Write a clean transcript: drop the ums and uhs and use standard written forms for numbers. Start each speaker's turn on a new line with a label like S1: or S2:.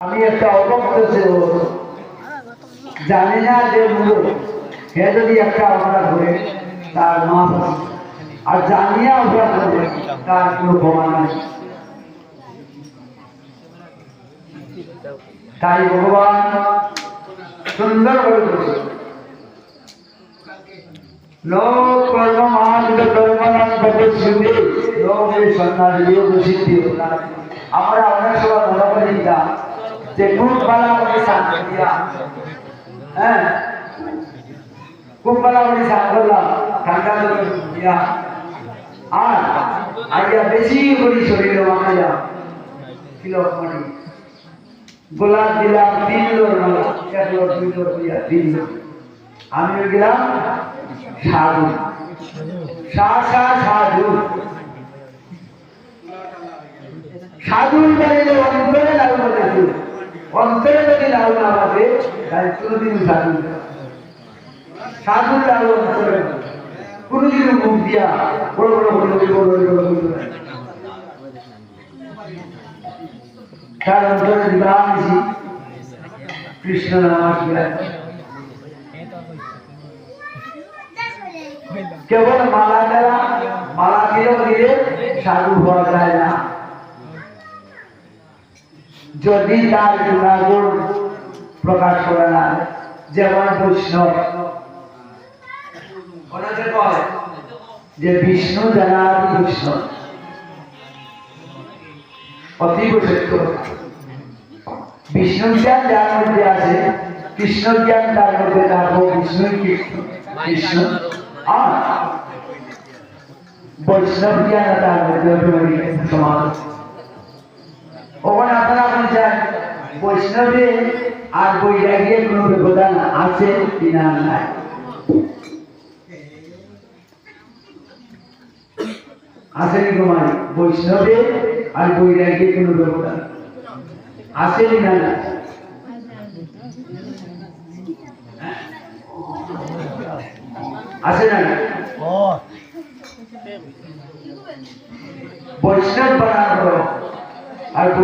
S1: আমি একটা অভক্ত ছিল, জানি না যে মূল হে যদি একটা অপরাধ করে তার মাপ আছে, আর জানিয়া অপরাধ করে তার কোনো ক্ষমা নেই। তাই ভগবান সুন্দর করে বলছে, লোক কর্মমান কর্মনাম প্রতিশ্রুতি লোকে সন্ন্যাস যোগ সিদ্ধি। আমরা অনেক সময় মনে করি যে খুব ভালো করে শান্তি দিয়া, হ্যাঁ খুব ভালো করে শান্ত করলাম ঠান্ডা দিয়া, আর আইয়া বেশি করে শরীরে মাখাইয়া কিলো মাটি গোলাপ দিলাম 3 লোর মালা, 1 লোর 2 লোর দিয়া 3 লোর। আমি গেলাম সাধু, সাধু সাধুর বাড়িতে অন্তরে লাউ বাজে, অন্তরে যদি লাউ না বাজে তাই কোনোদিন সাধু সাধুর লাউ অন্তরে কোনোদিন মুখ দিয়া বড় বড় তার অন্তরে দিবান কৃষ্ণ নাম কেবল মালা দেওয়া, মালা দিলেও দিলে সাধু হওয়া যায় না। যদি তার গুণাগুণ প্রকাশ করে না, যেমন বৈষ্ণব অনেকে কয় যে বিষ্ণু জানার বৈষ্ণব, অতীব সত্য। বিষ্ণু জ্ঞান যার মধ্যে আছে, কৃষ্ণ জ্ঞান তার মধ্যে থাকবো, বিষ্ণু কৃষ্ণ, আর বৈষ্ণব জ্ঞান তার মধ্যে সমাজ। ওখানে আপনারা বলছেন বৈষ্ণবে আর বৈরাগীর কোন ব্যবধান আছে কিনা? নাই। আছে কি তোমার বৈষ্ণবে আর বৈরাগীর কোন ব্যবধান আছে কিনা? না আছে না? বৈষ্ণব বানানো আর